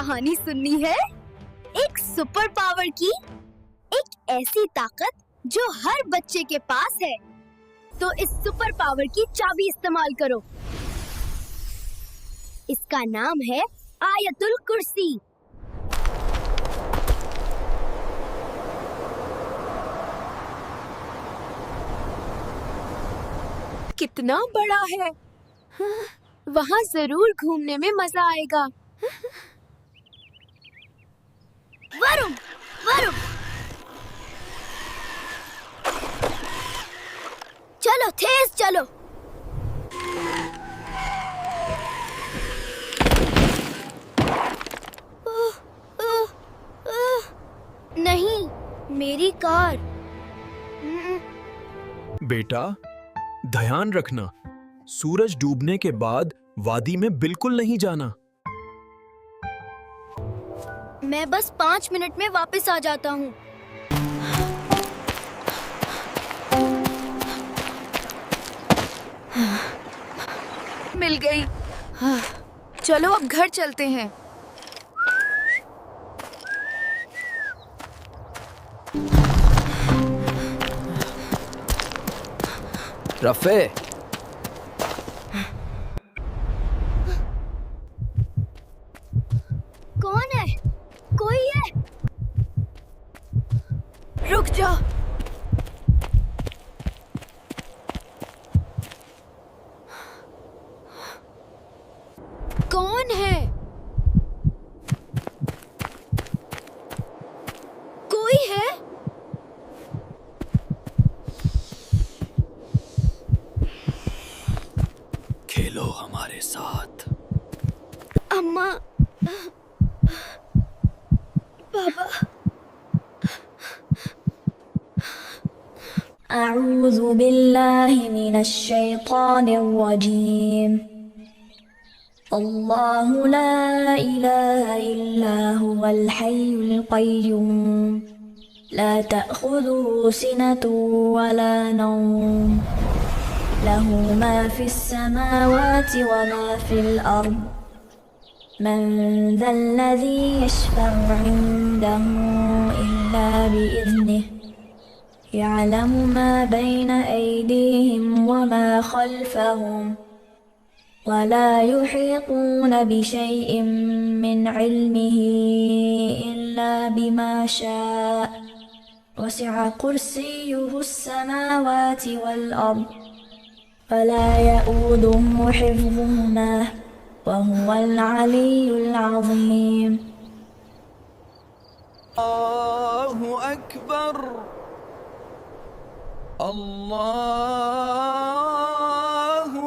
कहानी सुननी है? एक सुपर पावर की, एक ऐसी ताकत जो हर बच्चे के पास है। तो इस सुपर पावर की चाबी इस्तेमाल करो। इसका नाम है आयतुल कुर्सी। कितना बड़ा है। वहाँ जरूर घूमने में मजा आएगा। वरुण, वरुण, चलो तेज चलो। नहीं, मेरी कार। बेटा, ध्यान रखना, सूरज डूबने के बाद वादी में बिल्कुल नहीं जाना। मैं बस 5 मिनट में वापस आ जाता हूँ। मिल गई। चलो अब घर चलते हैं। रफ़े, कौन है? कोई है? रुक जा। कौन है? कोई है? खेलो हमारे साथ। अम्मा, पापा। अऊज़ु बिल्लाहि मिनश शैतानिर रजीम। अल्लाहु ला इलाहा इल्ला हुवल हय्युल क़य्यूम। ला तअख़ुज़ुहु सिनतुन वला नौम। लहु मा फ़िस समावाति व मा फ़िल अर्ज़। मन ज़ल्लज़ी यशफ़अु इंदहु इल्ला बिइज़निहि। यअलमु मा बैन अयदीहिम व मा ख़ल्फ़हुम। वला युहीतून बिशैइन मिन इल्मिही इल्ला बिमा शाअ। वसिअ कुर्सियुहुस समावाति वल अर्ज़। वला यऊदुहु हिफ्ज़ुहुमा वहुवल अलियुल अज़ीम। अल्लाहु अकबर, अल्लाहु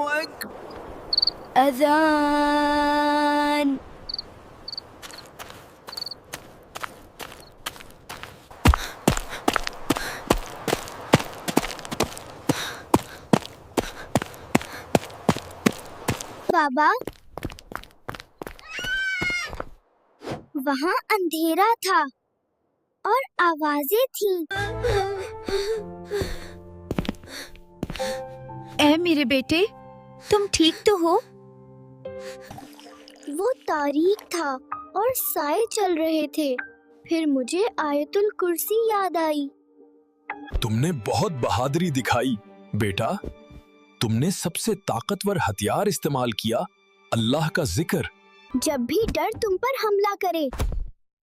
अकबर। अज़ान। बाबा, वहाँ अंधेरा था और आवाजें थीं। ऐ मेरे बेटे, तुम ठीक तो हो? वो तारीख था और साए चल रहे थे। फिर मुझे आयतुल कुर्सी याद आई। तुमने बहुत बहादुरी दिखाई बेटा। तुमने सबसे ताकतवर हथियार इस्तेमाल किया, अल्लाह का जिक्र। जब भी डर तुम पर हमला करे,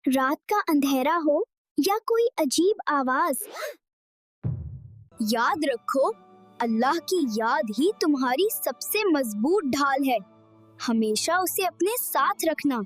रात का अंधेरा हो या कोई अजीब आवाज, याद रखो, अल्लाह की याद ही तुम्हारी सबसे मजबूत ढाल है। हमेशा उसे अपने साथ रखना।